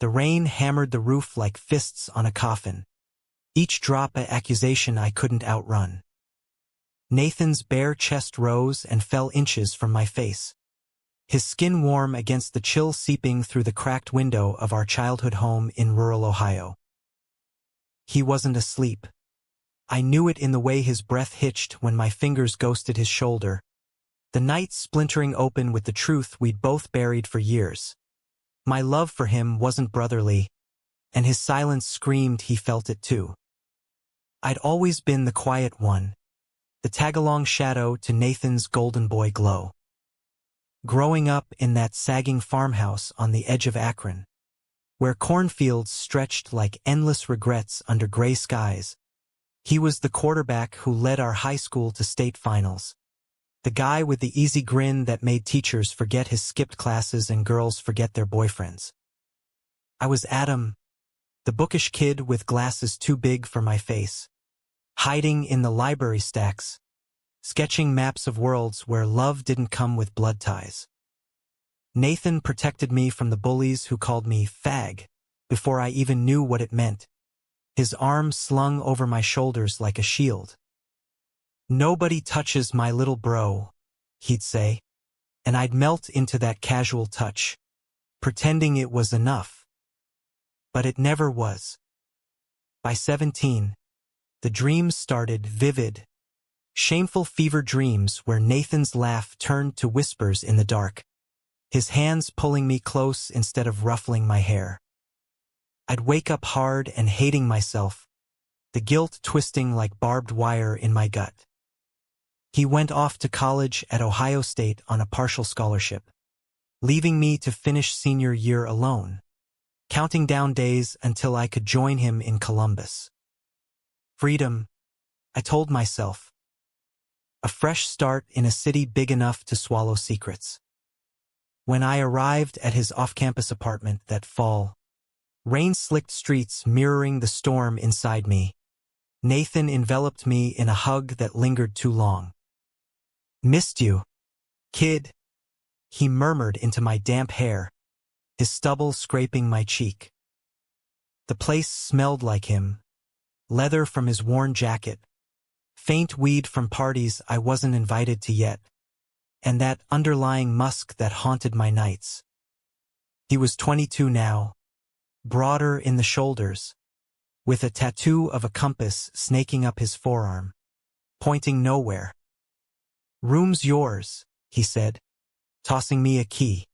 The rain hammered the roof like fists on a coffin, each drop an accusation I couldn't outrun. Nathan's bare chest rose and fell inches from my face, his skin warm against the chill seeping through the cracked window of our childhood home in rural Ohio. He wasn't asleep. I knew it in the way his breath hitched when my fingers ghosted his shoulder, the night splintering open with the truth we'd both buried for years. My love for him wasn't brotherly, and his silence screamed he felt it too. I'd always been the quiet one, the tag-along shadow to Nathan's golden boy glow. Growing up in that sagging farmhouse on the edge of Akron, where cornfields stretched like endless regrets under gray skies, he was the quarterback who led our high school to state finals. The guy with the easy grin that made teachers forget his skipped classes and girls forget their boyfriends. I was Adam, the bookish kid with glasses too big for my face, hiding in the library stacks, sketching maps of worlds where love didn't come with blood ties. Nathan protected me from the bullies who called me fag before I even knew what it meant, his arms slung over my shoulders like a shield. "Nobody touches my little bro," he'd say, and I'd melt into that casual touch, pretending it was enough. But it never was. By 17, the dreams started, vivid, shameful fever dreams where Nathan's laugh turned to whispers in the dark, his hands pulling me close instead of ruffling my hair. I'd wake up hard and hating myself, the guilt twisting like barbed wire in my gut. He went off to college at Ohio State on a partial scholarship, leaving me to finish senior year alone, counting down days until I could join him in Columbus. Freedom, I told myself. A fresh start in a city big enough to swallow secrets. When I arrived at his off-campus apartment that fall, rain-slicked streets mirroring the storm inside me, Nathan enveloped me in a hug that lingered too long. "Missed you, kid," he murmured into my damp hair, his stubble scraping my cheek. The place smelled like him, leather from his worn jacket, faint weed from parties I wasn't invited to yet, and that underlying musk that haunted my nights. He was 22 now, broader in the shoulders, with a tattoo of a compass snaking up his forearm, pointing nowhere. "Room's yours," he said, tossing me a key.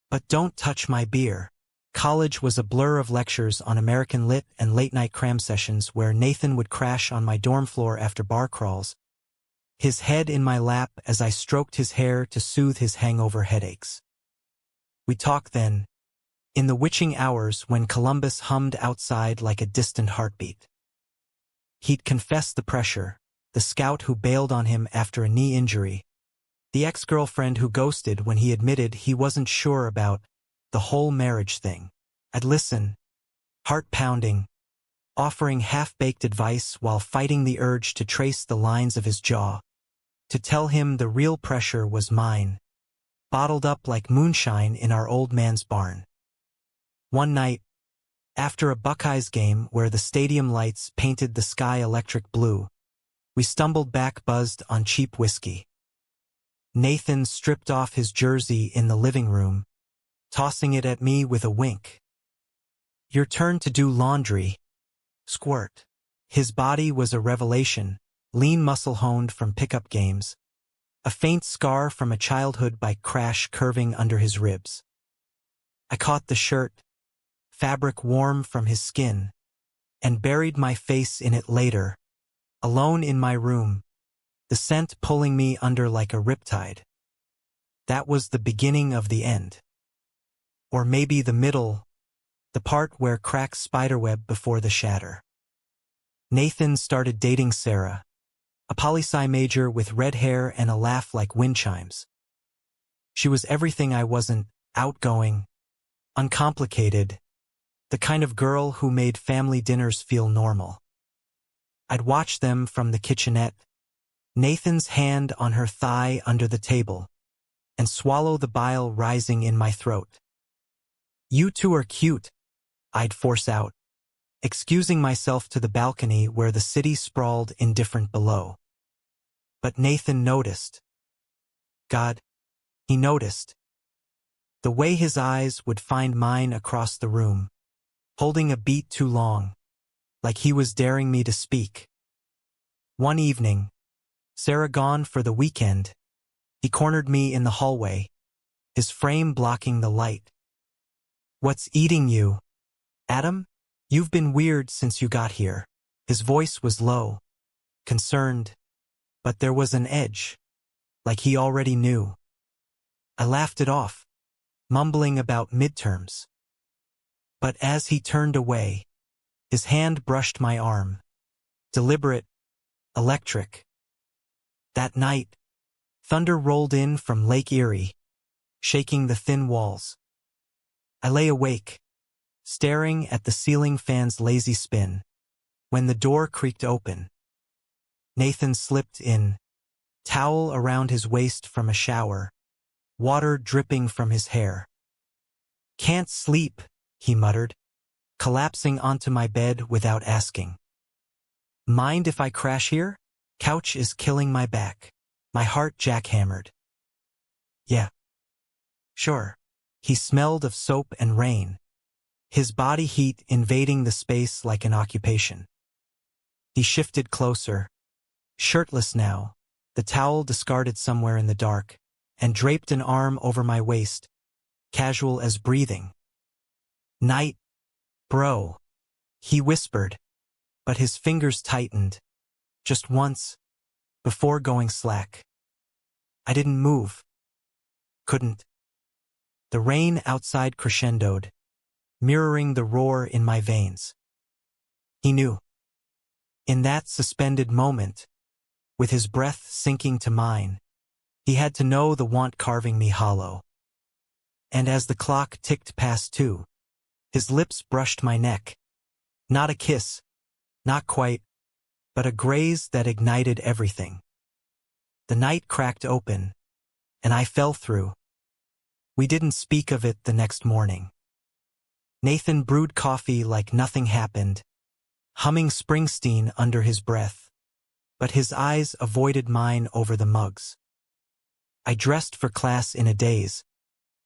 "But don't touch my beer." College was a blur of lectures on American Lit and late-night cram sessions where Nathan would crash on my dorm floor after bar crawls, his head in my lap as I stroked his hair to soothe his hangover headaches. We talked then, in the witching hours when Columbus hummed outside like a distant heartbeat. He'd confess the pressure, the scout who bailed on him after a knee injury, the ex-girlfriend who ghosted when he admitted he wasn't sure about the whole marriage thing. I'd listen, heart pounding, offering half-baked advice while fighting the urge to trace the lines of his jaw, to tell him the real pressure was mine, bottled up like moonshine in our old man's barn. One night, after a Buckeyes game where the stadium lights painted the sky electric blue, we stumbled back buzzed on cheap whiskey. Nathan stripped off his jersey in the living room, tossing it at me with a wink. "Your turn to do laundry." Squirt. His body was a revelation, lean muscle honed from pickup games, a faint scar from a childhood bike crash curving under his ribs. I caught the shirt, fabric warm from his skin, and buried my face in it later, alone in my room, the scent pulling me under like a riptide. That was the beginning of the end. Or maybe the middle, the part where cracks spiderweb before the shatter. Nathan started dating Sarah, a poli-sci major with red hair and a laugh like wind chimes. She was everything I wasn't: outgoing, uncomplicated, the kind of girl who made family dinners feel normal. I'd watch them from the kitchenette, Nathan's hand on her thigh under the table, and swallow the bile rising in my throat. "You two are cute," I'd force out, excusing myself to the balcony where the city sprawled indifferent below. But Nathan noticed. God, he noticed. The way his eyes would find mine across the room, holding a beat too long, like he was daring me to speak. One evening, Sarah gone for the weekend, he cornered me in the hallway, his frame blocking the light. "What's eating you, Adam? You've been weird since you got here." His voice was low, concerned, but there was an edge, like he already knew. I laughed it off, mumbling about midterms. But as he turned away, his hand brushed my arm, deliberate, electric. That night, thunder rolled in from Lake Erie, shaking the thin walls. I lay awake, staring at the ceiling fan's lazy spin, when the door creaked open. Nathan slipped in, towel around his waist from a shower, water dripping from his hair. "Can't sleep," he muttered, collapsing onto my bed without asking. "Mind if I crash here? Couch is killing my back." My heart jackhammered. "Yeah. Sure." He smelled of soap and rain, his body heat invading the space like an occupation. He shifted closer, shirtless now, the towel discarded somewhere in the dark, and draped an arm over my waist, casual as breathing. "Night, bro," he whispered, but his fingers tightened, just once, before going slack. I didn't move. Couldn't. The rain outside crescendoed, mirroring the roar in my veins. He knew. In that suspended moment, with his breath sinking to mine, he had to know the want carving me hollow. And as the clock ticked past 2, his lips brushed my neck. Not a kiss, not quite, but a graze that ignited everything. The night cracked open, and I fell through. We didn't speak of it the next morning. Nathan brewed coffee like nothing happened, humming Springsteen under his breath, but his eyes avoided mine over the mugs. I dressed for class in a daze,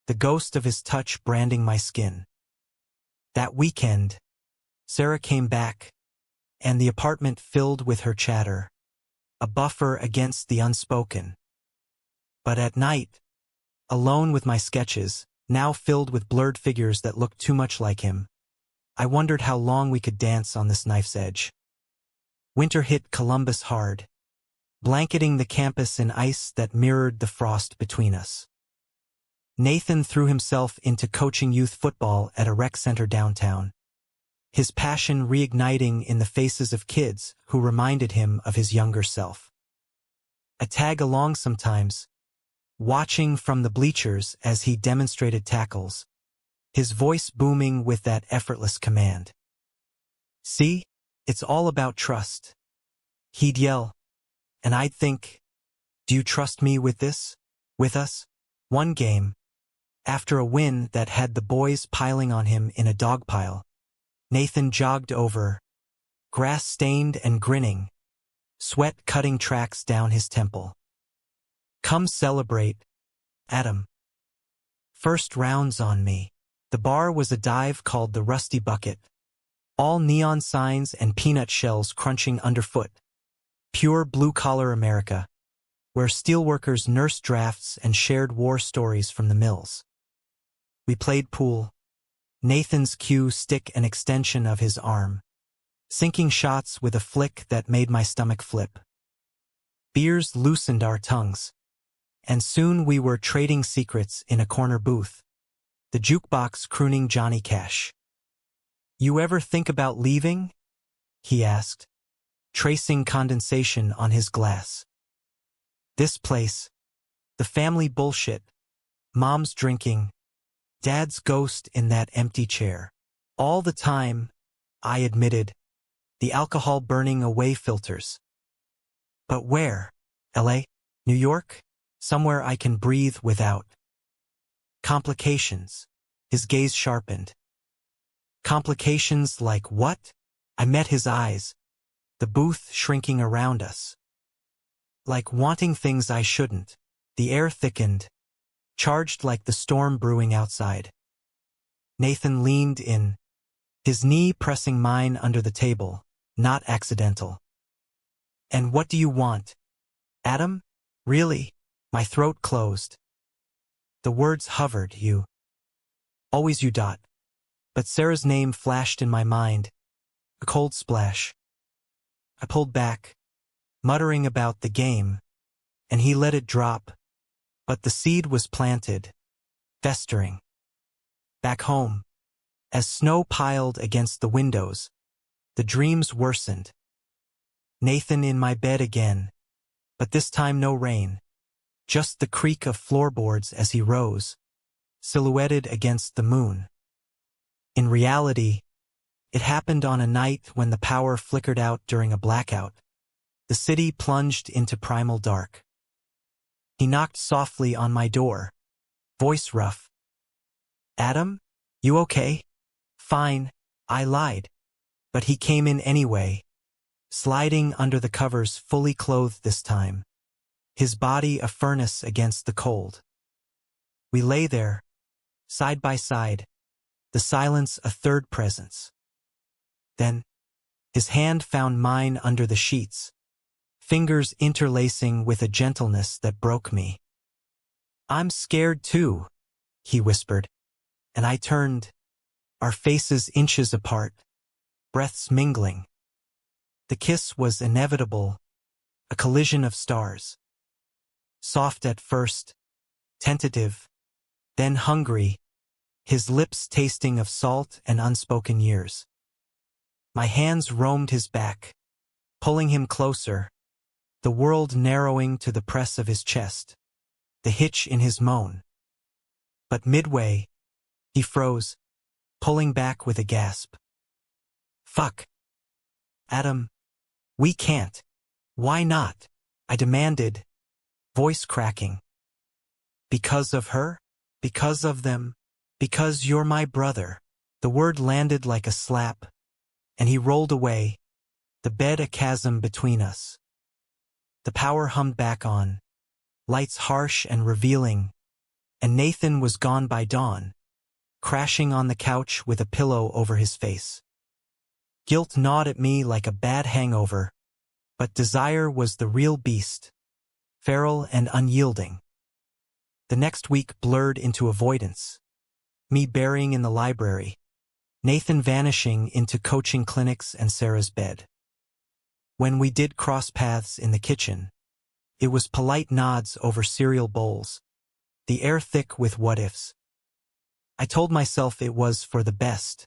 the ghost of his touch branding my skin. That weekend, Sarah came back, and the apartment filled with her chatter, a buffer against the unspoken. But at night, alone with my sketches, now filled with blurred figures that looked too much like him, I wondered how long we could dance on this knife's edge. Winter hit Columbus hard, blanketing the campus in ice that mirrored the frost between us. Nathan threw himself into coaching youth football at a rec center downtown, his passion reigniting in the faces of kids who reminded him of his younger self. I tag along sometimes, watching from the bleachers as he demonstrated tackles, his voice booming with that effortless command. "See, it's all about trust." He'd yell, and I'd think, "Do you trust me with this? With us?" One game, after a win that had the boys piling on him in a dog pile, Nathan jogged over, grass-stained and grinning, sweat cutting tracks down his temple. "Come celebrate, Adam." First rounds on me. The bar was a dive called the Rusty Bucket. All neon signs and peanut shells crunching underfoot. Pure blue-collar America, where steelworkers nursed drafts and shared war stories from the mills. We played pool. Nathan's cue stick an extension of his arm, sinking shots with a flick that made my stomach flip. Beers loosened our tongues, and soon we were trading secrets in a corner booth, the jukebox crooning Johnny Cash. "You ever think about leaving?" he asked, tracing condensation on his glass. "This place, the family bullshit, mom's drinking, dad's ghost in that empty chair. All the time," I admitted, the alcohol burning away filters. "But where? LA? New York? Somewhere I can breathe without complications." His gaze sharpened. Complications like what? I met his eyes, the booth shrinking around us. Like wanting things I shouldn't. The air thickened, charged like the storm brewing outside. Nathan leaned in, his knee pressing mine under the table, not accidental. And what do you want? Adam? Really? My throat closed. The words hovered, you. Always you. But Sarah's name flashed in my mind. A cold splash. I pulled back, muttering about the game, and he let it drop. But the seed was planted, festering. Back home, as snow piled against the windows, the dreams worsened. Nathan in my bed again, but this time no rain, just the creak of floorboards as he rose, silhouetted against the moon. In reality, it happened on a night when the power flickered out during a blackout. The city plunged into primal dark. He knocked softly on my door, voice rough. Adam? You okay? Fine, I lied. But he came in anyway, sliding under the covers fully clothed this time, his body a furnace against the cold. We lay there, side by side, the silence a third presence. Then, his hand found mine under the sheets, fingers interlacing with a gentleness that broke me. I'm scared too, he whispered, and I turned, our faces inches apart, breaths mingling. The kiss was inevitable, a collision of stars. Soft at first, tentative, then hungry, his lips tasting of salt and unspoken years. My hands roamed his back, pulling him closer, the world narrowing to the press of his chest, the hitch in his moan. But midway, he froze, pulling back with a gasp. Fuck. Adam, we can't. Why not? I demanded, voice cracking. Because of her? Because of them? Because you're my brother. The word landed like a slap, and he rolled away, the bed a chasm between us. The power hummed back on, lights harsh and revealing, and Nathan was gone by dawn, crashing on the couch with a pillow over his face. Guilt gnawed at me like a bad hangover, but desire was the real beast, feral and unyielding. The next week blurred into avoidance, me burying in the library, Nathan vanishing into coaching clinics and Sarah's bed. When we did cross paths in the kitchen, it was polite nods over cereal bowls, the air thick with what-ifs. I told myself it was for the best.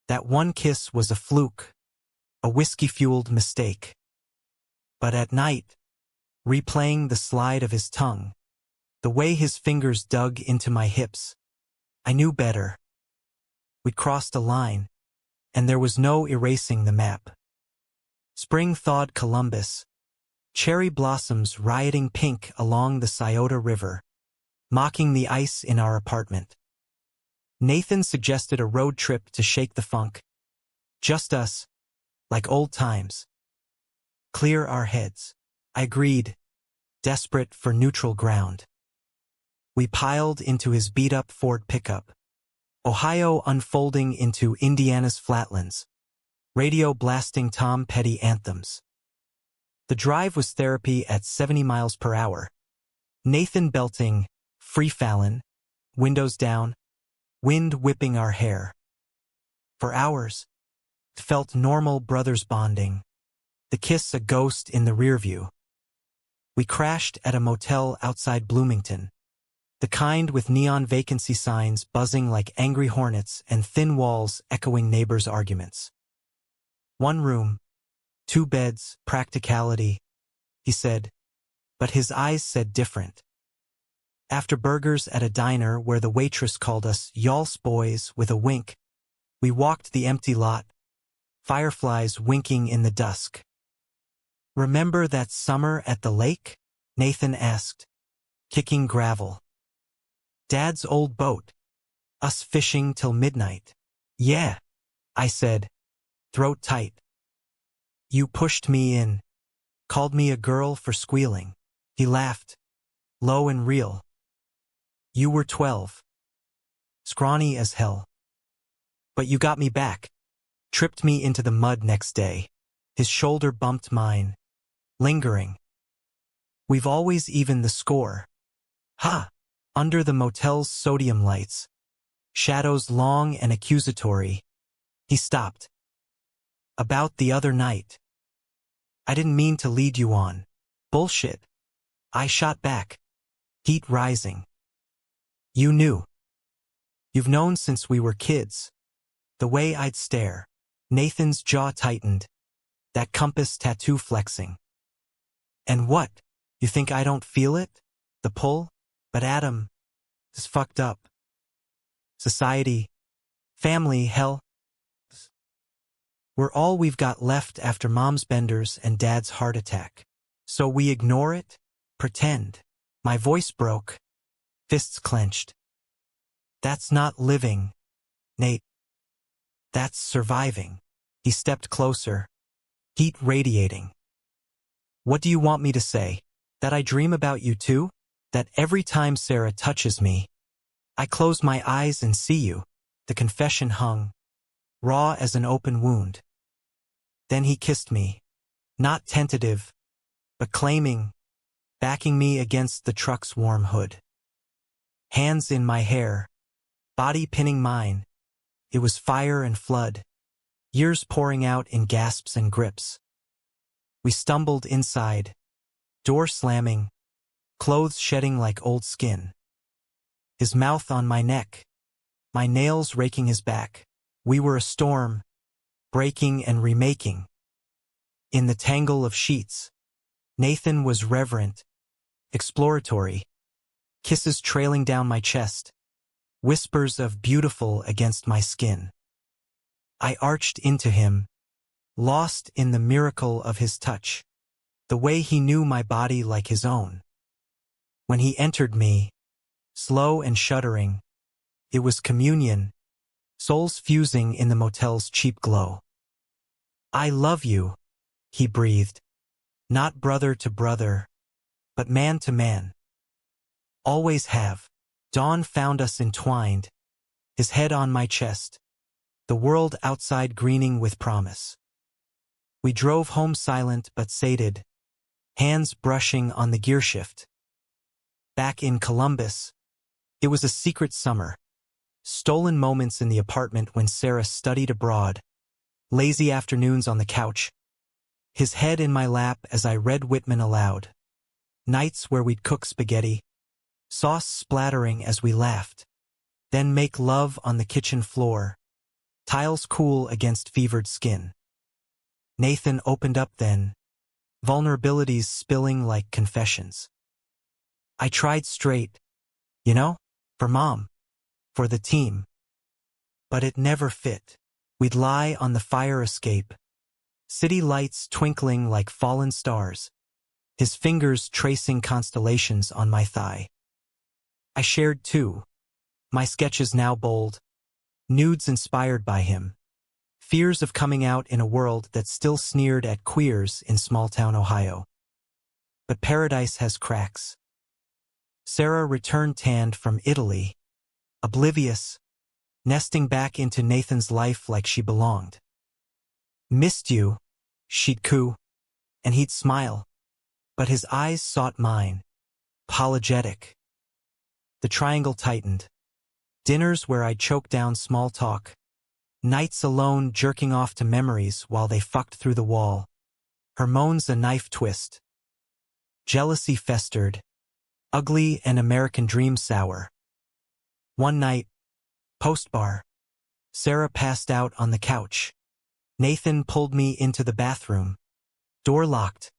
That one kiss was a fluke, a whiskey-fueled mistake. But at night, replaying the slide of his tongue, the way his fingers dug into my hips, I knew better. We'd crossed a line, and there was no erasing the map. Spring thawed Columbus, cherry blossoms rioting pink along the Scioto River, mocking the ice in our apartment. Nathan suggested a road trip to shake the funk. Just us, like old times. Clear our heads. I agreed, desperate for neutral ground. We piled into his beat-up Ford pickup, Ohio unfolding into Indiana's flatlands, radio blasting Tom Petty anthems. The drive was therapy at 70 miles per hour. Nathan belting, Free Fallon, windows down, wind whipping our hair. For hours, it felt normal brothers bonding, the kiss a ghost in the rearview. We crashed at a motel outside Bloomington, the kind with neon vacancy signs buzzing like angry hornets and thin walls echoing neighbors' arguments. One room, 2 beds, practicality, he said, but his eyes said different. After burgers at a diner where the waitress called us y'all's boys with a wink, we walked the empty lot, fireflies winking in the dusk. Remember that summer at the lake? Nathan asked, kicking gravel. Dad's old boat. Us fishing till midnight. Yeah, I said, throat tight. You pushed me in, called me a girl for squealing. He laughed, low and real. You were 12. Scrawny as hell. But you got me back. Tripped me into the mud next day. His shoulder bumped mine. Lingering. We've always evened the score. Ha! Under the motel's sodium lights. Shadows long and accusatory. He stopped. About the other night. I didn't mean to lead you on. Bullshit. I shot back. Heat rising. You knew. You've known since we were kids. The way I'd stare. Nathan's jaw tightened. That compass tattoo flexing. And what? You think I don't feel it? The pull? But Adam is fucked up. Society. Family, hell. We're all we've got left after mom's benders and dad's heart attack. So we ignore it? Pretend. My voice broke. Fists clenched. That's not living, Nate. That's surviving. He stepped closer. Heat radiating. What do you want me to say? That I dream about you too? That every time Sarah touches me, I close my eyes and see you? The confession hung, raw as an open wound. Then he kissed me, not tentative, but claiming, backing me against the truck's warm hood. Hands in my hair, body pinning mine. It was fire and flood, years pouring out in gasps and grips. We stumbled inside, door slamming, clothes shedding like old skin. His mouth on my neck, my nails raking his back. We were a storm, breaking and remaking. In the tangle of sheets, Nathan was reverent, exploratory, kisses trailing down my chest, whispers of beautiful against my skin. I arched into him, lost in the miracle of his touch, the way he knew my body like his own. When he entered me, slow and shuddering, it was communion, souls fusing in the motel's cheap glow. I love you, he breathed, not brother to brother, but man to man. Always have. Dawn found us entwined, his head on my chest, the world outside greening with promise. We drove home silent but sated, hands brushing on the gearshift. Back in Columbus, it was a secret summer. Stolen moments in the apartment when Sarah studied abroad, lazy afternoons on the couch, his head in my lap as I read Whitman aloud. Nights where we'd cook spaghetti, sauce splattering as we laughed, then make love on the kitchen floor, tiles cool against fevered skin. Nathan opened up then, vulnerabilities spilling like confessions. I tried straight, you know, for mom, for the team. But it never fit. We'd lie on the fire escape, city lights twinkling like fallen stars, his fingers tracing constellations on my thigh. I shared too, my sketches now bold, nudes inspired by him, fears of coming out in a world that still sneered at queers in small-town Ohio. But paradise has cracks. Sarah returned tanned from Italy, oblivious, nesting back into Nathan's life like she belonged. Missed you, she'd coo, and he'd smile, but his eyes sought mine, apologetic. The triangle tightened. Dinners where I'd choke down small talk. Nights alone jerking off to memories while they fucked through the wall. Her moans a knife twist. Jealousy festered. Ugly and American dream sour. One night, post-bar, Sarah passed out on the couch. Nathan pulled me into the bathroom. Door locked.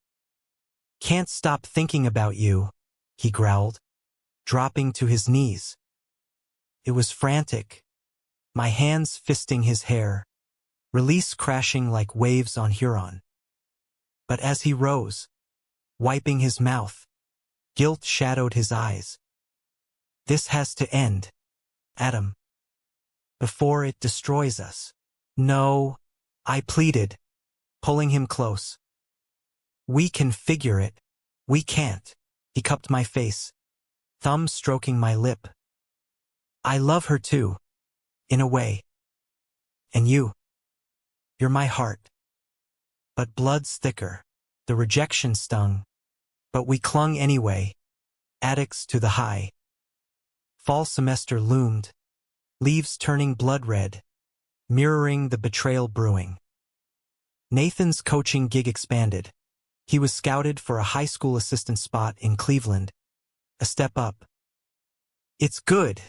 Can't stop thinking about you, he growled, dropping to his knees. It was frantic, my hands fisting his hair, release crashing like waves on Huron. But as he rose, wiping his mouth, guilt shadowed his eyes. This has to end, Adam. before it destroys us. No, I pleaded, pulling him close. We can figure it. We can't. He cupped my face, thumb stroking my lip. I love her too, in a way. And you're my heart. But blood's thicker. The rejection stung. But we clung anyway, addicts to the high. Fall semester loomed, leaves turning blood red, mirroring the betrayal brewing. Nathan's coaching gig expanded. He was scouted for a high school assistant spot in Cleveland. A step up. It's good,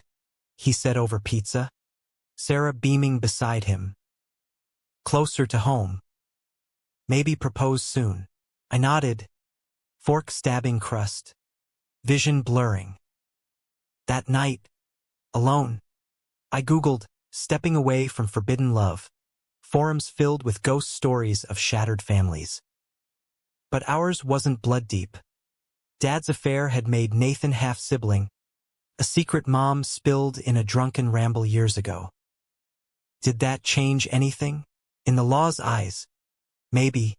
he said over pizza, Sarah beaming beside him. Closer to home. Maybe propose soon. I nodded, fork stabbing crust, vision blurring. That night, alone, I Googled stepping away from forbidden love, forums filled with ghost stories of shattered families. But ours wasn't blood deep. Dad's affair had made Nathan half-sibling, a secret mom spilled in a drunken ramble years ago. Did that change anything? In the law's eyes, maybe.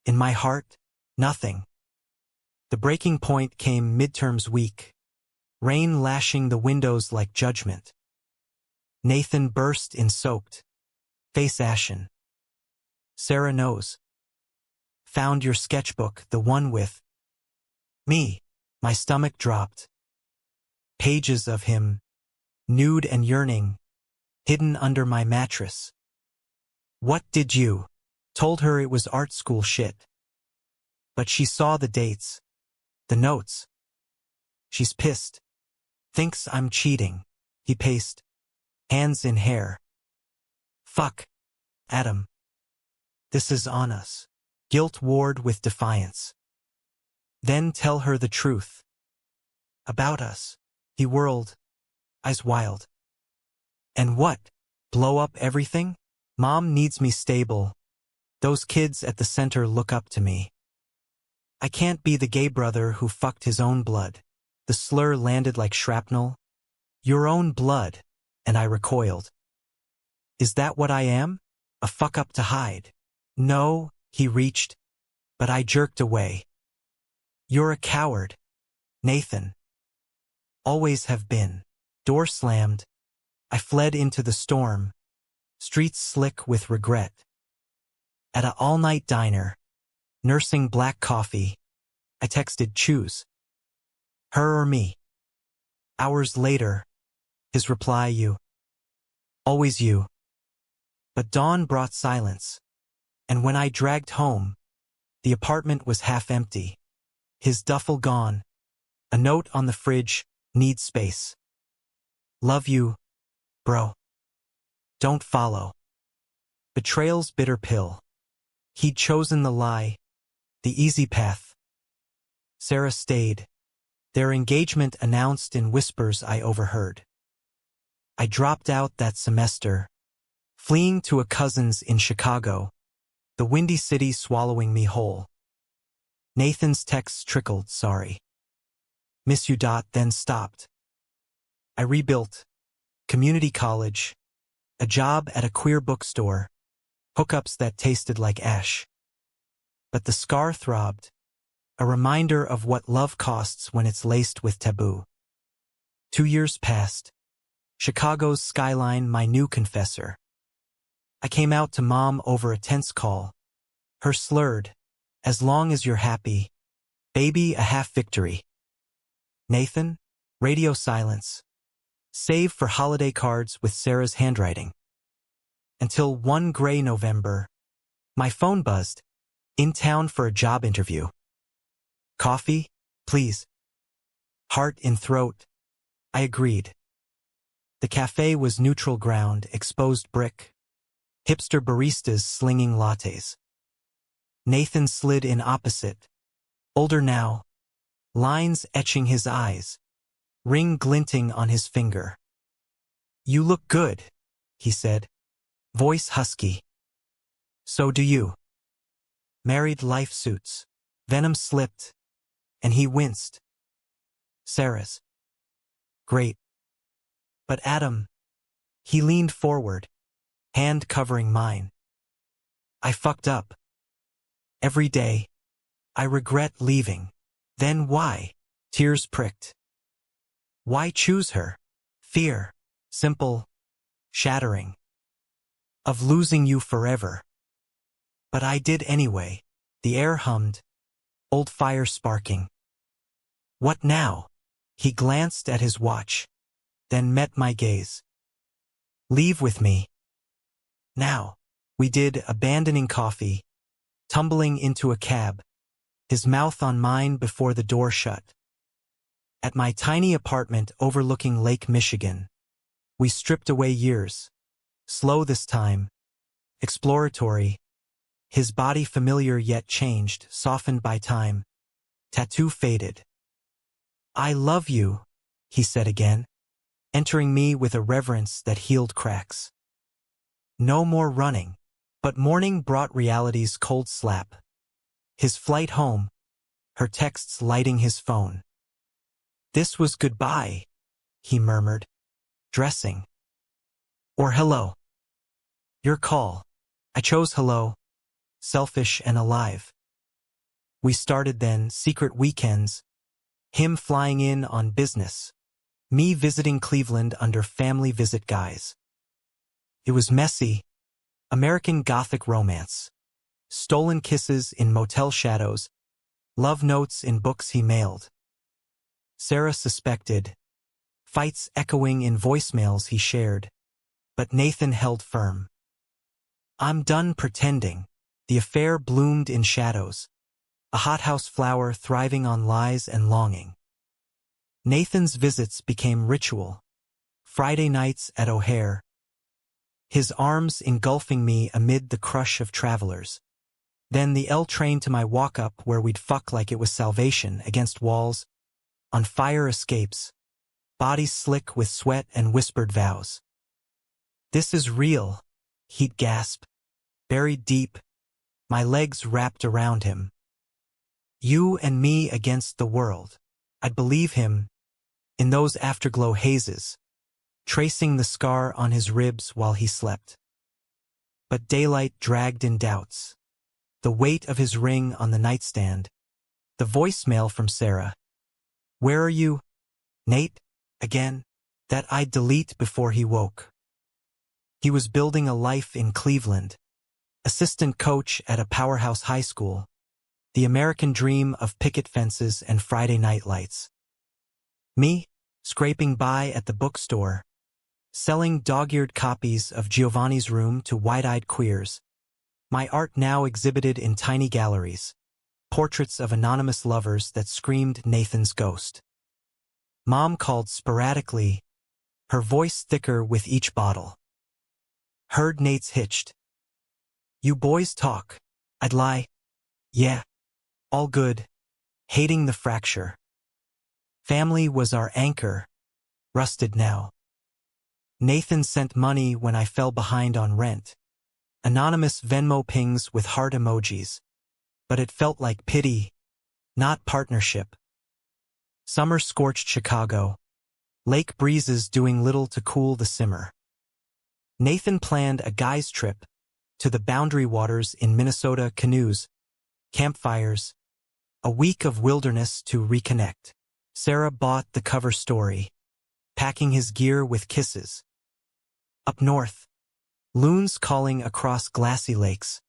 In my heart, nothing. The breaking point came midterms week, rain lashing the windows like judgment. Nathan burst in soaked, face ashen. Sarah knows. Found your sketchbook, the one with me. My stomach dropped. Pages of him, nude and yearning, hidden under my mattress. What did you? Told her it was art school shit. But she saw the dates, the notes. She's pissed. Thinks I'm cheating. He paced, hands in hair. Fuck, Adam. This is on us. Guilt warred with defiance. Then tell her the truth. About us. He whirled, eyes wild. And what? Blow up everything? Mom needs me stable. Those kids at the center look up to me. I can't be the gay brother who fucked his own blood. The slur landed like shrapnel. Your own blood, and I recoiled. Is that what I am? A fuck up to hide? No, he reached, but I jerked away. You're a coward, Nathan. Always have been. Door slammed. I fled into the storm, streets slick with regret. At a all-night diner, nursing black coffee, I texted choose. Her or me. Hours later, his reply you. Always you. But dawn brought silence, and when I dragged home, the apartment was half empty. His duffel gone. A note on the fridge, need space. Love you, bro. Don't follow. Betrayal's bitter pill. He'd chosen the lie, the easy path. Sarah stayed. Their engagement announced in whispers I overheard. I dropped out that semester, fleeing to a cousin's in Chicago, the windy city swallowing me whole. Nathan's texts trickled, sorry. Miss you. Then stopped. I rebuilt. Community college. A job at a queer bookstore. Hookups that tasted like ash. But the scar throbbed. A reminder of what love costs when it's laced with taboo. 2 years passed. Chicago's skyline my new confessor. I came out to Mom over a tense call. Her slurred, as long as you're happy. Baby, a half victory. Nathan? Radio silence. Save for holiday cards with Sarah's handwriting. Until one gray November, my phone buzzed. In town for a job interview. Coffee, please. Heart in throat. I agreed. The cafe was neutral ground, exposed brick. Hipster baristas slinging lattes. Nathan slid in opposite. Older now. Lines etching his eyes. Ring glinting on his finger. You look good, he said. Voice husky. So do you. Married life suits. Venom slipped, and he winced. Sarah's. Great. But Adam, He leaned forward, hand covering mine. I fucked up. Every day. I regret leaving. Then why? Tears pricked. Why choose her? Fear. Simple. Shattering. Of losing you forever. But I did anyway. The air hummed. Old fire sparking. What now? He glanced at his watch, then met my gaze. Leave with me. Now. We did, abandoning coffee, tumbling into a cab, his mouth on mine before the door shut. At my tiny apartment overlooking Lake Michigan, we stripped away years. Slow this time. Exploratory. His body familiar yet changed, softened by time. Tattoo faded. I love you, he said again, entering me with a reverence that healed cracks. No more running. But morning brought reality's cold slap. His flight home, her texts lighting his phone. This was goodbye, he murmured, dressing. Or hello. Your call. I chose hello, selfish and alive. We started then, secret weekends, him flying in on business, me visiting Cleveland under family visit guise. It was messy. American Gothic romance. Stolen kisses in motel shadows. Love notes in books he mailed. Sarah suspected. Fights echoing in voicemails he shared. But Nathan held firm. I'm done pretending. The affair bloomed in shadows. A hothouse flower thriving on lies and longing. Nathan's visits became ritual. Friday nights at O'Hare. His arms engulfing me amid the crush of travelers. Then the L train to my walk-up where we'd fuck like it was salvation against walls, on fire escapes, bodies slick with sweat and whispered vows. This is real, he'd gasp, buried deep, my legs wrapped around him. You and me against the world. I'd believe him, in those afterglow hazes, tracing the scar on his ribs while he slept. But daylight dragged in doubts. The weight of his ring on the nightstand. The voicemail from Sarah. Where are you, Nate? Again, that I'd delete before he woke. He was building a life in Cleveland. Assistant coach at a powerhouse high school. The American dream of picket fences and Friday night lights. Me, scraping by at the bookstore, selling dog-eared copies of Giovanni's Room to wide-eyed queers. My art now exhibited in tiny galleries, portraits of anonymous lovers that screamed Nathan's ghost. Mom called sporadically, her voice thicker with each bottle. Heard Nate's hitched. You boys talk. I'd lie. Yeah. All good. Hating the fracture. Family was our anchor. Rusted now. Nathan sent money when I fell behind on rent. Anonymous Venmo pings with heart emojis. But it felt like pity, not partnership. Summer scorched Chicago. Lake breezes doing little to cool the simmer. Nathan planned a guy's trip to the Boundary Waters in Minnesota, canoes, campfires, a week of wilderness to reconnect. Sarah bought the cover story, packing his gear with kisses. Up north, loons calling across glassy lakes.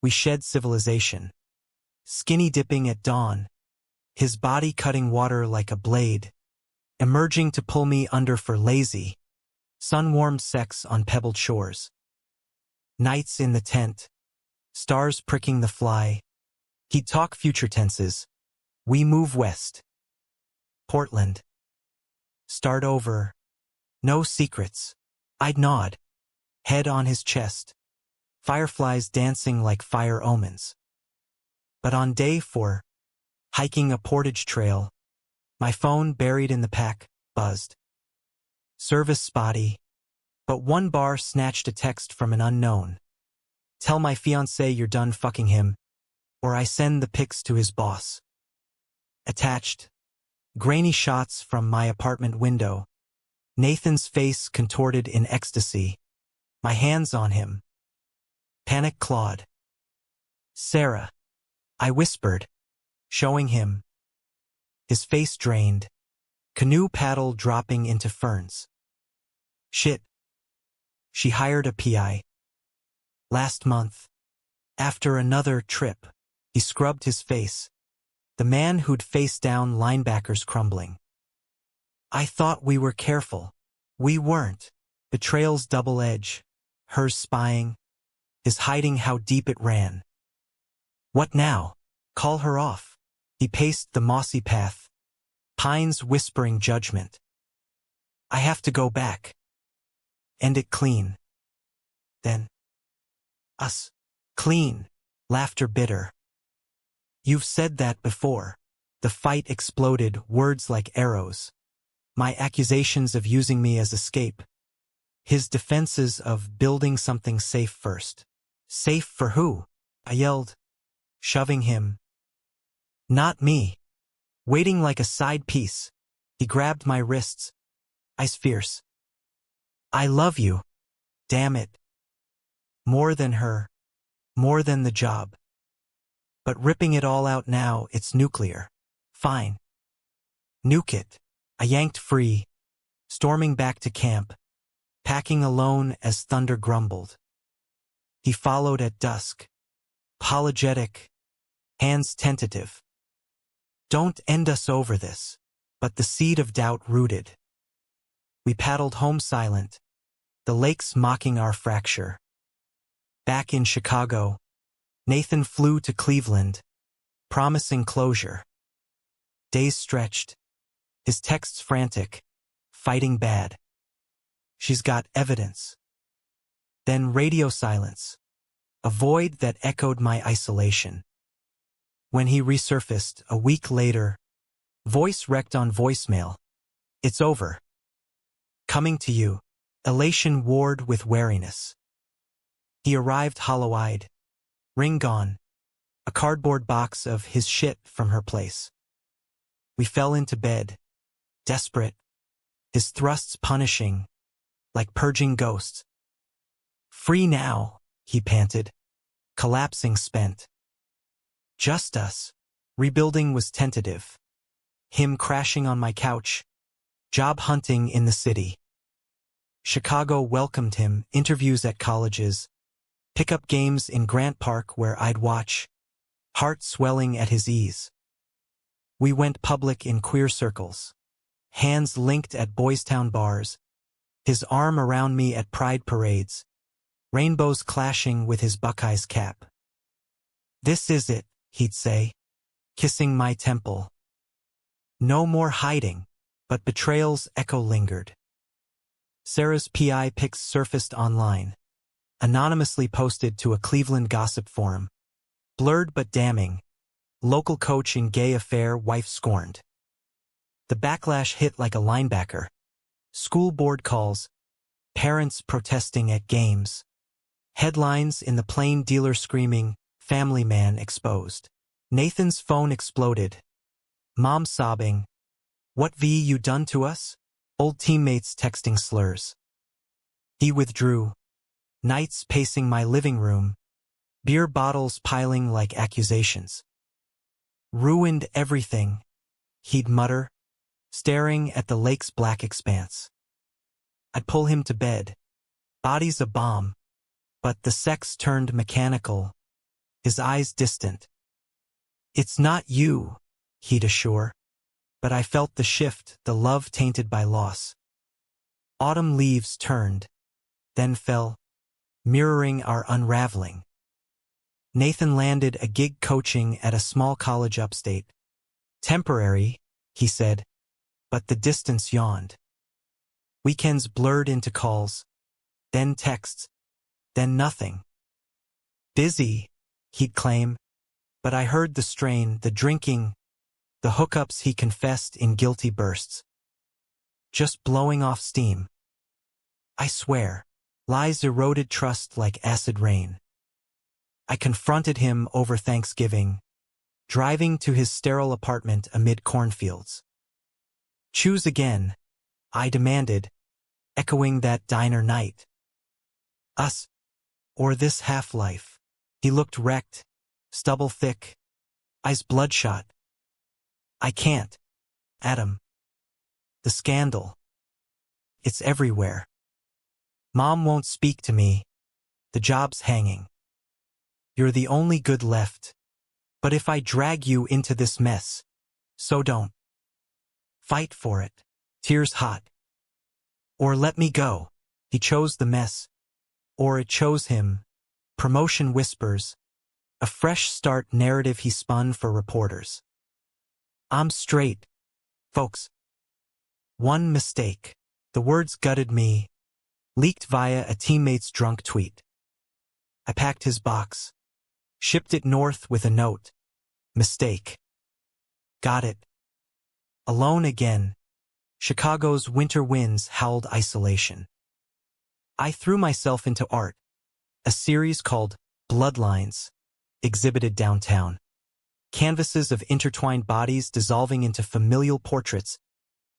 We shed civilization. Skinny dipping at dawn, his body cutting water like a blade, emerging to pull me under for lazy, sun-warmed sex on pebbled shores. Nights in the tent, stars pricking the fly. He'd talk future tenses. We move west. Portland. Start over. No secrets. I'd nod. Head on his chest. Fireflies dancing like fire omens. But on day 4, hiking a portage trail, my phone buried in the pack, buzzed. Service spotty. But one bar snatched a text from an unknown. Tell my fiancé you're done fucking him, or I send the pics to his boss. Attached. Grainy shots from my apartment window. Nathan's face contorted in ecstasy. My hands on him. Panic clawed. Sarah, I whispered, showing him. His face drained. Canoe paddle dropping into ferns. Shit. She hired a PI. Last month. After another trip, he scrubbed his face. The man who'd faced down linebackers crumbling. I thought we were careful. We weren't. Betrayal's double edge. Hers spying. His hiding how deep it ran. What now? Call her off. He paced the mossy path. Pines whispering judgment. I have to go back. End it clean. Then. Us. Clean. Laughter bitter. You've said that before. The fight exploded, words like arrows. My accusations of using me as escape. His defenses of building something safe first. Safe for who? I yelled, shoving him. Not me. Waiting like a side piece. He grabbed my wrists. Ice fierce. I love you. Damn it. More than her. More than the job. But ripping it all out now, it's nuclear. Fine. Nuke it. I yanked free, storming back to camp, packing alone as thunder grumbled. He followed at dusk, apologetic, hands tentative. Don't end us over this, but the seed of doubt rooted. We paddled home silent, the lakes mocking our fracture. Back in Chicago, Nathan flew to Cleveland, promising closure. Days stretched, his texts frantic, fighting bad. She's got evidence. Then radio silence, a void that echoed my isolation. When he resurfaced a week later, voice wrecked on voicemail. It's over. Coming to you, elation warred with wariness. He arrived hollow-eyed, ring gone, a cardboard box of his shit from her place. We fell into bed, desperate, his thrusts punishing, like purging ghosts. Free now, he panted, collapsing spent. Just us. Rebuilding was tentative. Him crashing on my couch, job hunting in the city. Chicago welcomed him, interviews at colleges, pickup games in Grant Park where I'd watch, heart swelling at his ease. We went public in queer circles, hands linked at Boys Town bars, his arm around me at pride parades, rainbows clashing with his Buckeyes cap. This is it, he'd say, kissing my temple. No more hiding, but betrayal's echo lingered. Sarah's PI pics surfaced online, anonymously posted to a Cleveland gossip forum. Blurred but damning. Local coach in gay affair, wife scorned. The backlash hit like a linebacker. School board calls. Parents protesting at games. Headlines in the Plain Dealer screaming, family man exposed. Nathan's phone exploded. Mom sobbing. What V you done to us? Old teammates texting slurs. He withdrew. Nights pacing my living room. Beer bottles piling like accusations. Ruined everything, he'd mutter, staring at the lake's black expanse. I'd pull him to bed. Body's a bomb. But the sex turned mechanical, his eyes distant. It's not you, he'd assure. But I felt the shift, the love tainted by loss. Autumn leaves turned, then fell, mirroring our unraveling. Nathan landed a gig coaching at a small college upstate. Temporary, he said, but the distance yawned. Weekends blurred into calls, then texts, then nothing. Busy, he'd claim, but I heard the strain, the drinking, the hookups he confessed in guilty bursts. Just blowing off steam. I swear, lies eroded trust like acid rain. I confronted him over Thanksgiving, driving to his sterile apartment amid cornfields. Choose again, I demanded, echoing that diner night. Us, or this half-life. He looked wrecked, stubble thick, eyes bloodshot. I can't. Adam. The scandal. It's everywhere. Mom won't speak to me. The job's hanging. You're the only good left. But if I drag you into this mess, so don't. Fight for it. Tears hot. Or let me go. He chose the mess. Or it chose him. Promotion whispers. A fresh start narrative he spun for reporters. I'm straight, folks. One mistake. The words gutted me, leaked via a teammate's drunk tweet. I packed his box, shipped it north with a note. Mistake. Got it. Alone again. Chicago's winter winds howled isolation. I threw myself into art. A series called Bloodlines, exhibited downtown. Canvases of intertwined bodies dissolving into familial portraits,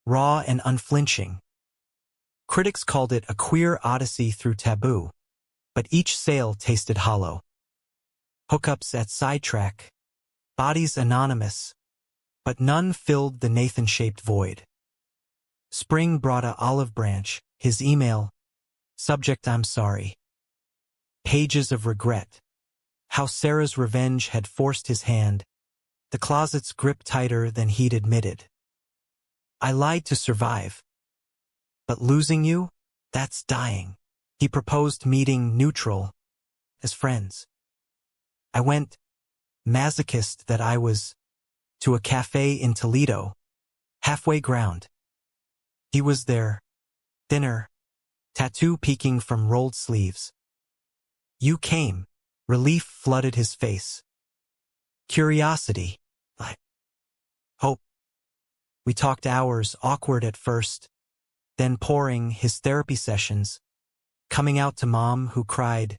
raw and unflinching. Critics called it a queer odyssey through taboo, but each sale tasted hollow. Hookups at Sidetrack, bodies anonymous, but none filled the Nathan-shaped void. Spring brought a olive branch, his email, subject I'm sorry. Pages of regret. How Sarah's revenge had forced his hand, the closet's grip tighter than he'd admitted. I lied to survive. But losing you? That's dying. He proposed meeting neutral, as friends. I went, masochist that I was, to a cafe in Toledo, halfway ground. He was there, thinner, tattoo peeking from rolled sleeves. You came. Relief flooded his face. Curiosity. Hope. We talked hours, awkward at first, then pouring his therapy sessions, coming out to Mom who cried,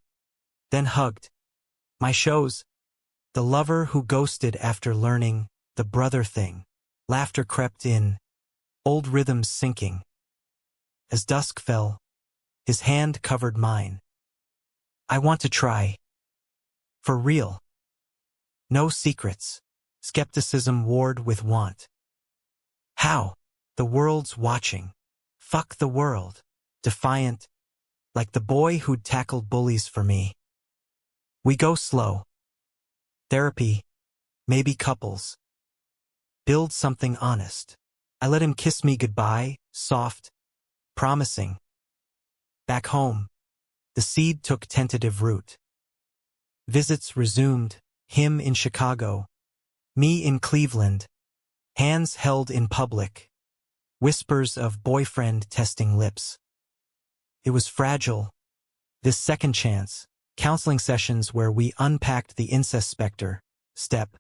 then hugged. My shows. The lover who ghosted after learning the brother thing. Laughter crept in, old rhythms sinking. As dusk fell, his hand covered mine. I want to try. For real. No secrets. Skepticism warred with want. How? The world's watching. Fuck the world. Defiant. Like the boy who'd tackled bullies for me. We go slow. Therapy. Maybe couples. Build something honest. I let him kiss me goodbye, soft, promising. Back home, the seed took tentative root. Visits resumed, him in Chicago, me in Cleveland, hands held in public, whispers of boyfriend testing lips. It was fragile, this second chance, counseling sessions where we unpacked the incest specter, step,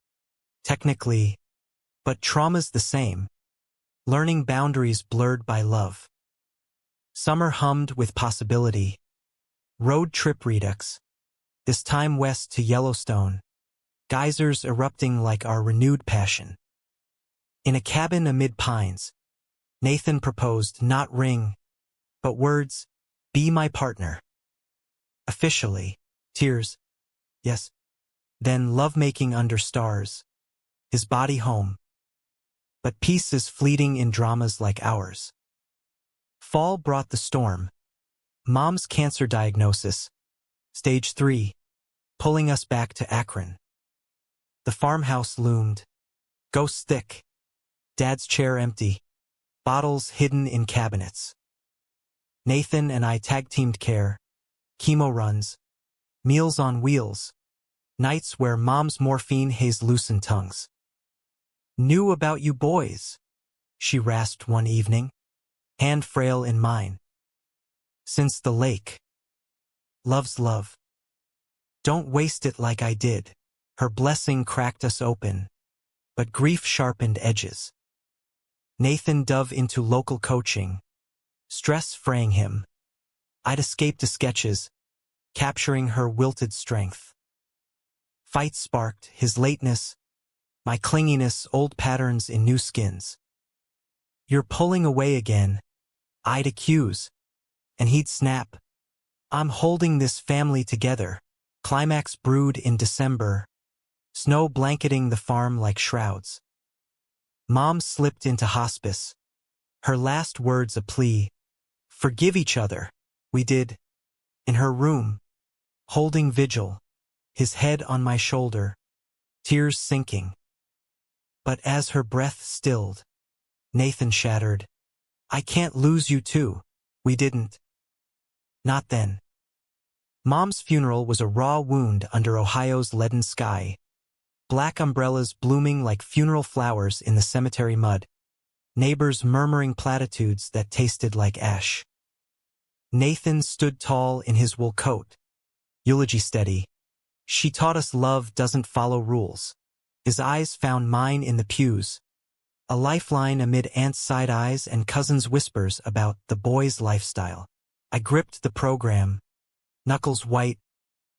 technically, but trauma's the same, learning boundaries blurred by love. Summer hummed with possibility, road trip redux, this time west to Yellowstone, geysers erupting like our renewed passion. In a cabin amid pines, Nathan proposed not ring, but words, be my partner. Officially, tears, yes, then lovemaking under stars, his body home. But peace is fleeting in dramas like ours. Fall brought the storm. Mom's cancer diagnosis, stage 3, pulling us back to Akron. The farmhouse loomed, ghost thick, Dad's chair empty, bottles hidden in cabinets. Nathan and I tag-teamed care, chemo runs, meals on wheels, nights where Mom's morphine hazed loosened tongues. Knew about you boys, she rasped one evening, hand frail in mine. Since the lake. Love's love. Don't waste it like I did. Her blessing cracked us open, but grief sharpened edges. Nathan dove into local coaching, stress fraying him. I'd escape to sketches, capturing her wilted strength. Fights sparked his lateness, my clinginess, old patterns in new skins. You're pulling away again, I'd accuse. and he'd snap, "I'm holding this family together." Climax brewed in December, snow blanketing the farm like shrouds. Mom slipped into hospice, her last words a plea, "Forgive each other." We did. In her room, holding vigil, his head on my shoulder, tears sinking. But as her breath stilled, Nathan shattered, "I can't lose you too." We didn't. Not then. Mom's funeral was a raw wound under Ohio's leaden sky, black umbrellas blooming like funeral flowers in the cemetery mud, neighbors murmuring platitudes that tasted like ash. Nathan stood tall in his wool coat, eulogy steady. "She taught us love doesn't follow rules." His eyes found mine in the pews, a lifeline amid aunts' side eyes and cousins' whispers about the boy's lifestyle. I gripped the program, knuckles white,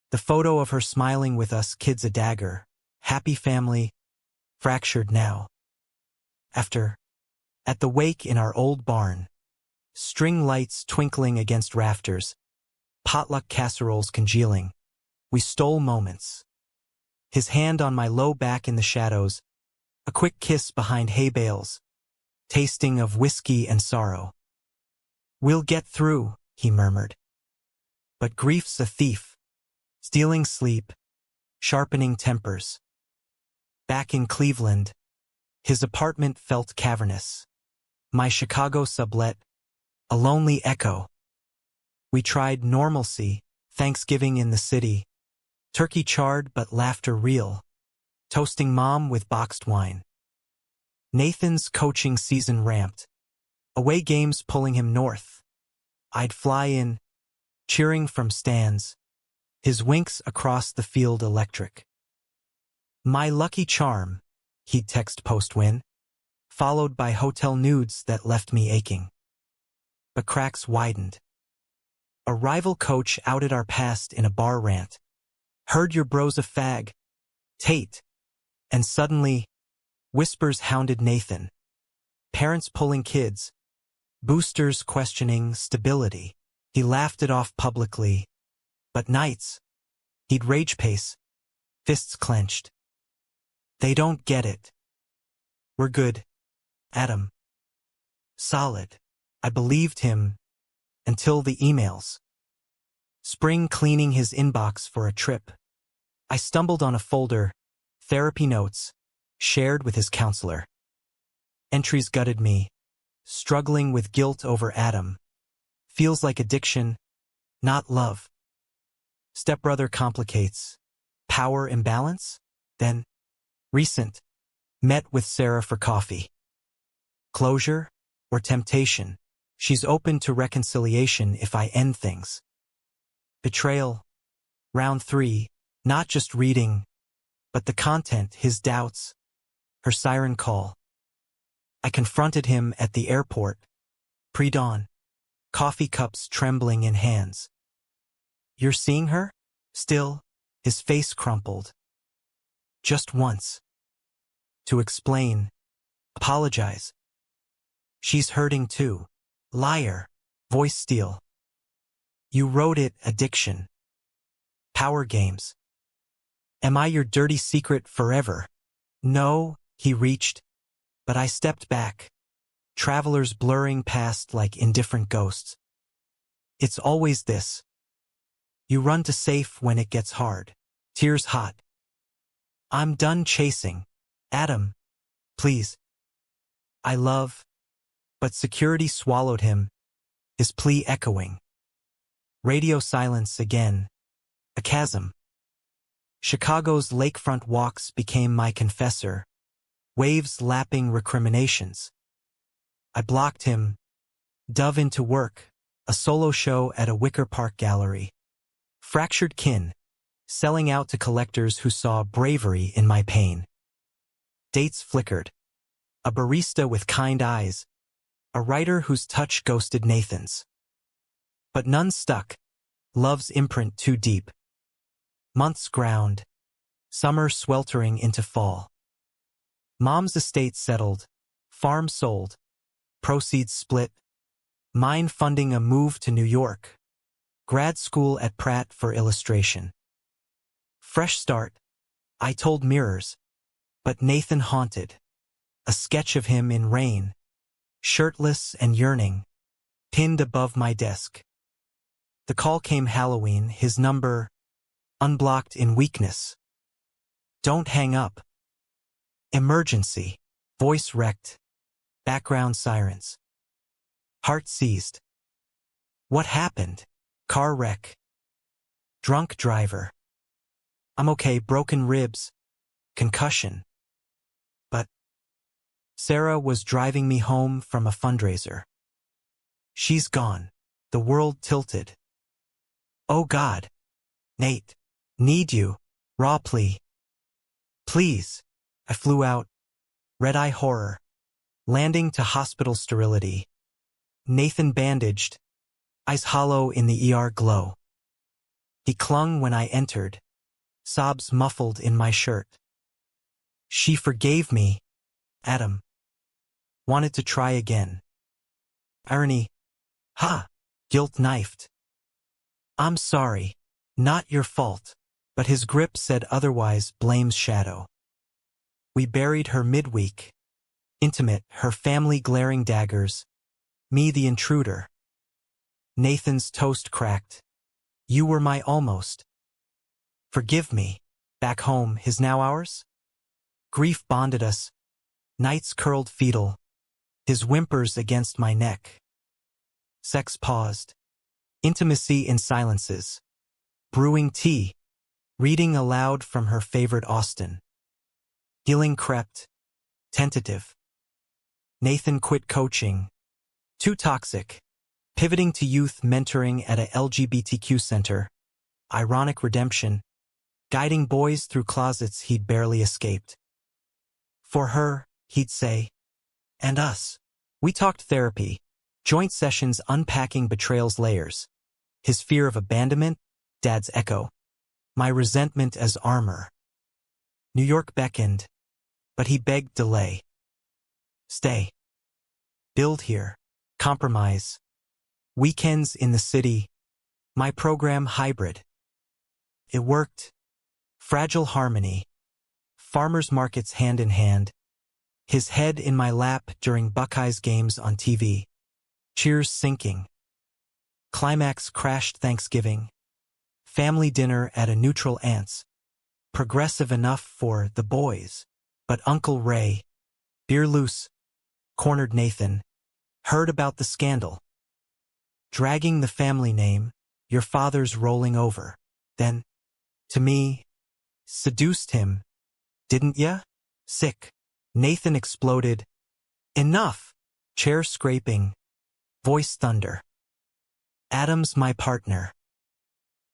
the photo of her smiling with us kids a dagger, happy family, fractured now. After, at the wake in our old barn, string lights twinkling against rafters, potluck casseroles congealing, we stole moments. His hand on my low back in the shadows, a quick kiss behind hay bales, tasting of whiskey and sorrow. "We'll get through," he murmured. But grief's a thief, stealing sleep, sharpening tempers. Back in Cleveland, his apartment felt cavernous. My Chicago sublet, a lonely echo. We tried normalcy, Thanksgiving in the city, turkey charred but laughter real, toasting Mom with boxed wine. Nathan's coaching season ramped, away games pulling him north. I'd fly in, cheering from stands, his winks across the field electric. "My lucky charm," he'd text post-win, followed by hotel nudes that left me aching. But cracks widened. A rival coach outed our past in a bar rant. "Heard your bro's a fag, Tate." And suddenly, whispers hounded Nathan. Parents pulling kids, boosters questioning stability. He laughed it off publicly, but nights, he'd rage pace, fists clenched. "They don't get it. We're good, Adam. Solid." I believed him until the emails. Spring cleaning his inbox for a trip. I stumbled on a folder, therapy notes, shared with his counselor. Entries gutted me, struggling with guilt over Adam. Feels like addiction, not love. Stepbrother complicates. Power imbalance? Then, recent. Met with Sarah for coffee. Closure or temptation? She's open to reconciliation if I end things. Betrayal. Round 3. Not just reading, but the content, his doubts, her siren call. I confronted him at the airport, pre-dawn, coffee cups trembling in hands. "You're seeing her?" Still, his face crumpled. "Just once." To explain, apologize. "She's hurting too." Liar. Voice steal. "You wrote it, addiction. Power games. Am I your dirty secret forever?" "No," he reached, but I stepped back, travelers blurring past like indifferent ghosts. "It's always this. You run to safe when it gets hard." Tears hot. "I'm done chasing. Adam, please." I love, but security swallowed him, his plea echoing. Radio silence again, a chasm. Chicago's lakefront walks became my confessor, waves lapping recriminations. I blocked him, dove into work, a solo show at a Wicker Park gallery. Fractured kin, selling out to collectors who saw bravery in my pain. Dates flickered. A barista with kind eyes, a writer whose touch ghosted Nathan's. But none stuck, love's imprint too deep. Months ground, summer sweltering into fall. Mom's estate settled, farm sold, proceeds split. Mine funding a move to New York. Grad school at Pratt for illustration. Fresh start, I told mirrors. But Nathan haunted. A sketch of him in rain, shirtless and yearning, pinned above my desk. The call came Halloween, his number unblocked in weakness. Don't hang up. Emergency. Voice wrecked. Background sirens. Heart seized. What happened? Car wreck. Drunk driver. I'm okay, broken ribs. Concussion. But Sarah was driving me home from a fundraiser. She's gone. The world tilted. Oh God. Nate. Need you. Raw plea. Please. I flew out. Red-eye horror. Landing to hospital sterility. Nathan bandaged. Eyes hollow in the ER glow. He clung when I entered. Sobs muffled in my shirt. She forgave me. Adam. Wanted to try again. Irony. Ha! Guilt knifed. I'm sorry. Not your fault. But his grip said otherwise, blame's shadow. We buried her midweek. Intimate, her family glaring daggers. Me the intruder. Nathan's toast cracked. You were my almost. Forgive me. Back home, his now ours? Grief bonded us. Nights curled fetal. His whimpers against my neck. Sex paused. Intimacy in silences. Brewing tea. Reading aloud from her favorite Austen. Healing crept. Tentative. Nathan quit coaching. Too toxic. Pivoting to youth mentoring at a LGBTQ center. Ironic redemption. Guiding boys through closets he'd barely escaped. For her, he'd say, and us. We talked therapy. Joint sessions unpacking betrayal's layers. His fear of abandonment, Dad's echo. My resentment as armor. New York beckoned, but he begged delay. Stay. Build here. Compromise. Weekends in the city. My program hybrid. It worked. Fragile harmony. Farmers markets hand in hand. His head in my lap during Buckeyes games on TV. Cheers sinking. Climax crashed Thanksgiving. Family dinner at a neutral aunt's. Progressive enough for the boys. But Uncle Ray, beer loose, cornered Nathan. Heard about the scandal. Dragging the family name, your father's rolling over. Then, to me, seduced him. Didn't ya? Sick. Nathan exploded. Enough. Chair scraping. Voice thunder. Adam's my partner.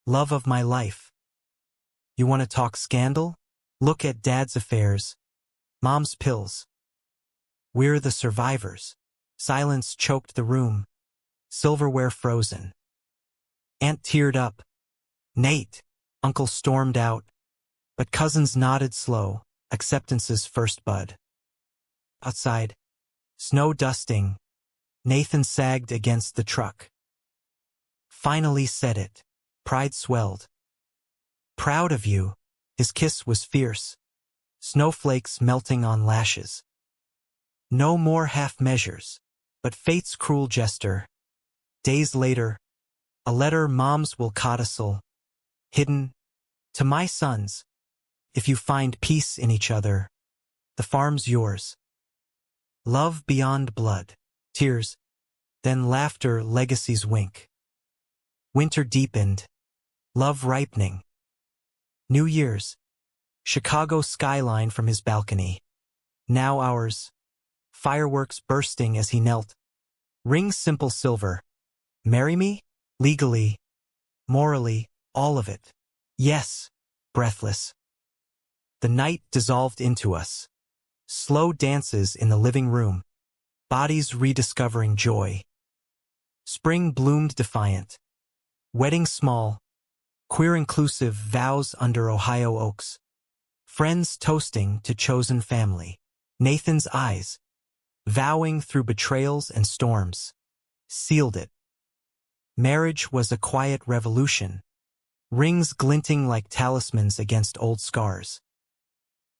Love of my life. You want to talk scandal? Look at Dad's affairs. Mom's pills. We're the survivors. Silence choked the room. Silverware frozen. Aunt teared up. Nate. Uncle stormed out. But cousins nodded slow. Acceptance's first bud. Outside. Snow dusting. Nathan sagged against the truck. Finally said it. Pride swelled. Proud of you. His kiss was fierce. Snowflakes melting on lashes. No more half measures. But fate's cruel jester. Days later. A letter moms will codicil. Hidden. To my sons. If you find peace in each other. The farm's yours. Love beyond blood. Tears. Then laughter, legacies wink. Winter deepened. Love ripening. New Year's. Chicago skyline from his balcony. Now ours. Fireworks bursting as he knelt. Ring simple silver. Marry me? Legally. Morally, all of it. Yes. Breathless. The night dissolved into us. Slow dances in the living room. Bodies rediscovering joy. Spring bloomed defiant. Wedding small. Queer inclusive vows under Ohio oaks. Friends toasting to chosen family. Nathan's eyes. Vowing through betrayals and storms. sealed it. Marriage was a quiet revolution, rings glinting like talismans against old scars.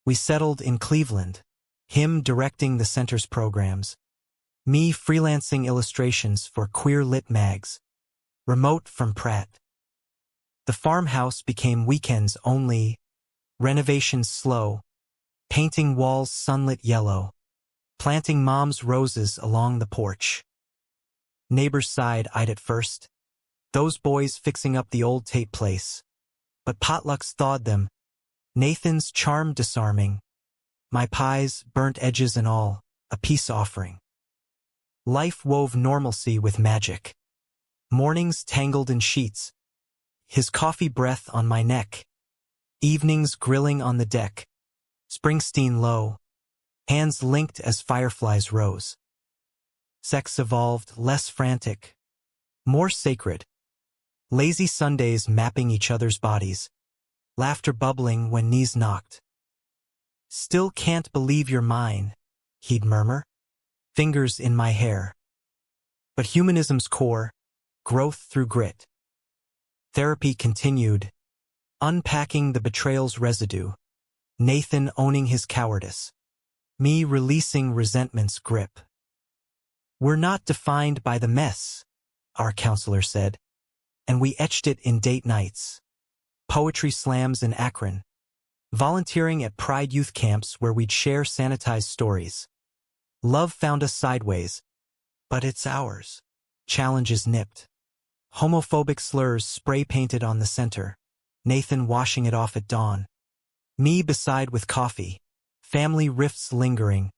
We settled in Cleveland, him directing the center's programs, me freelancing illustrations for queer lit mags, remote from Pratt. The farmhouse became weekends only, renovations slow, painting walls sunlit yellow, planting mom's roses along the porch. Neighbors side-eyed at first, those boys fixing up the old tape place. But potlucks thawed them, Nathan's charm disarming, my pies, burnt edges and all, a peace offering. Life wove normalcy with magic. Mornings tangled in sheets, his coffee breath on my neck. Evenings grilling on the deck, Springsteen low, hands linked as fireflies rose. Sex evolved, less frantic, more sacred. Lazy Sundays mapping each other's bodies, laughter bubbling when knees knocked. Still can't believe you're mine, he'd murmur, fingers in my hair. But humanism's core, growth through grit. Therapy continued, unpacking the betrayal's residue, Nathan owning his cowardice, me releasing resentment's grip. We're not defined by the mess, our counselor said, and we etched it in date nights, poetry slams in Akron, volunteering at Pride youth camps where we'd share sanitized stories. Love found us sideways, but it's ours. Challenges nipped. Homophobic slurs spray-painted on the center, Nathan washing it off at dawn. Me beside with coffee, family rifts lingering.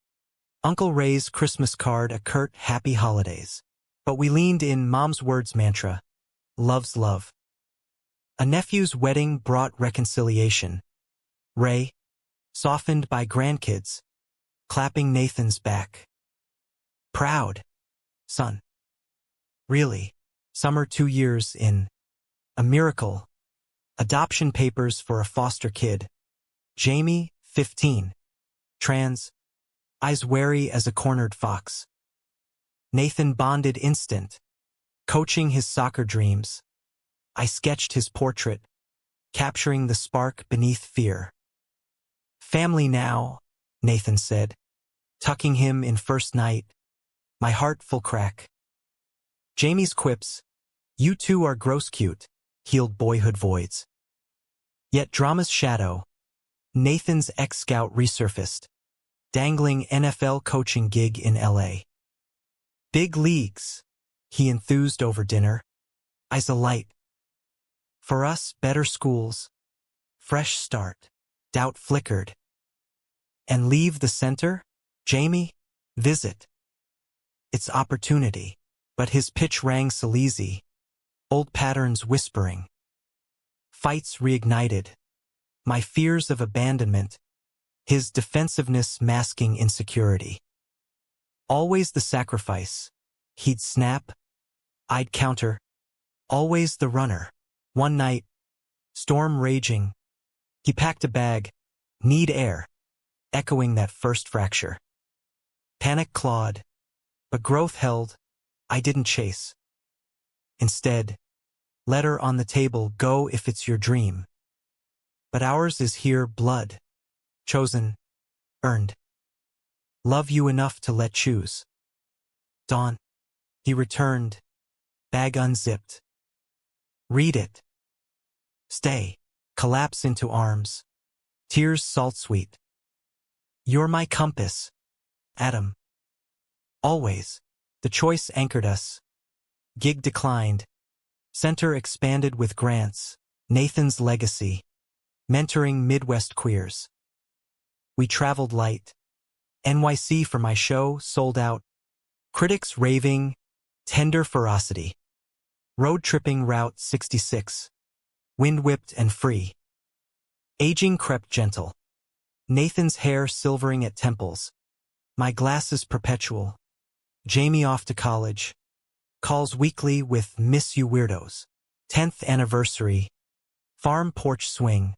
Uncle Ray's Christmas card a curt happy holidays. But we leaned in mom's words mantra, love's love. A nephew's wedding brought reconciliation. Ray, softened by grandkids, clapping Nathan's back. Proud, son. Really, summer 2 years in. A miracle. Adoption papers for a foster kid. Jamie, 15. Trans. Eyes wary as a cornered fox. Nathan bonded instant. Coaching his soccer dreams. I sketched his portrait, capturing the spark beneath fear. Family now, Nathan said, tucking him in first night. My heart full crack. Jamie's quips, you two are gross cute, healed boyhood voids. Yet drama's shadow, Nathan's ex-scout resurfaced, dangling NFL coaching gig in LA. Big leagues, he enthused over dinner, eyes alight. For us, better schools, fresh start, doubt flickered. And leave the center, Jamie, visit. It's opportunity, but his pitch rang sleazy, old patterns whispering. Fights reignited, my fears of abandonment, his defensiveness masking insecurity. Always the sacrifice, he'd snap, I'd counter, always the runner. One night, storm raging, he packed a bag, need air, echoing that first fracture. Panic clawed, but growth held, I didn't chase. Instead, letter on the table, go if it's your dream. But ours is here blood, chosen, earned. Love you enough to let choose. Dawn, he returned, bag unzipped. Read it. Stay, collapse into arms. Tears salt sweet. You're my compass, Adam. Always, the choice anchored us. Gig declined. Center expanded with grants, Nathan's legacy. Mentoring Midwest queers. We traveled light. NYC for my show, sold out. Critics raving, tender ferocity. Road tripping Route 66. Wind-whipped and free. Aging crept gentle. Nathan's hair silvering at temples. My glasses perpetual. Jamie off to college. Calls weekly with Miss You Weirdos. 10th anniversary. Farm porch swing.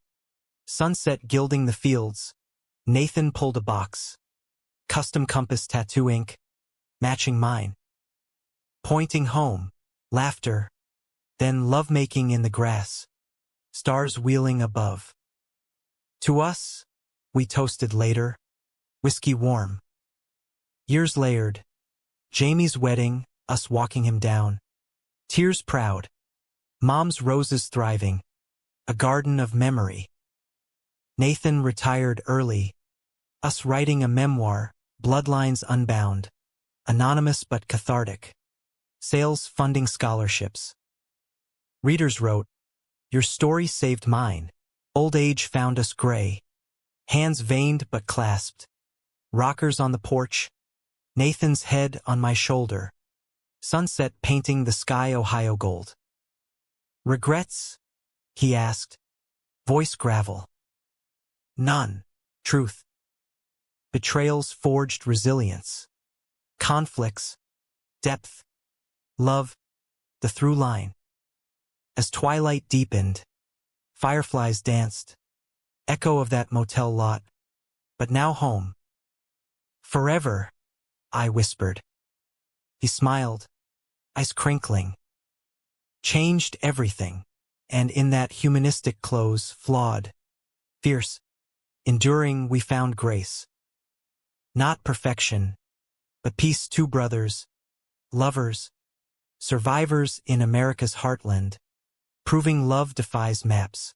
Sunset gilding the fields. Nathan pulled a box. Custom compass tattoo ink. Matching mine. Pointing home, laughter, then lovemaking in the grass, stars wheeling above. To us, we toasted later, whiskey warm. Years layered, Jamie's wedding, us walking him down. Tears proud, Mom's roses thriving, a garden of memory. Nathan retired early, us writing a memoir, bloodlines unbound, anonymous but cathartic. Sales funding scholarships. Readers wrote, "Your story saved mine. Old age found us gray. Hands veined but clasped. Rockers on the porch. Nathan's head on my shoulder. Sunset painting the sky Ohio gold." "Regrets?" he asked. Voice gravel. "None." Truth. Betrayals forged resilience. Conflicts. Depth. Love. The through line. As twilight deepened, fireflies danced. Echo of that motel lot. But now home. "Forever," I whispered. He smiled, eyes crinkling. Changed everything, and in that humanistic close, flawed, fierce, enduring, we found grace. Not perfection, but peace. Two brothers, lovers, survivors in America's heartland, proving love defies maps.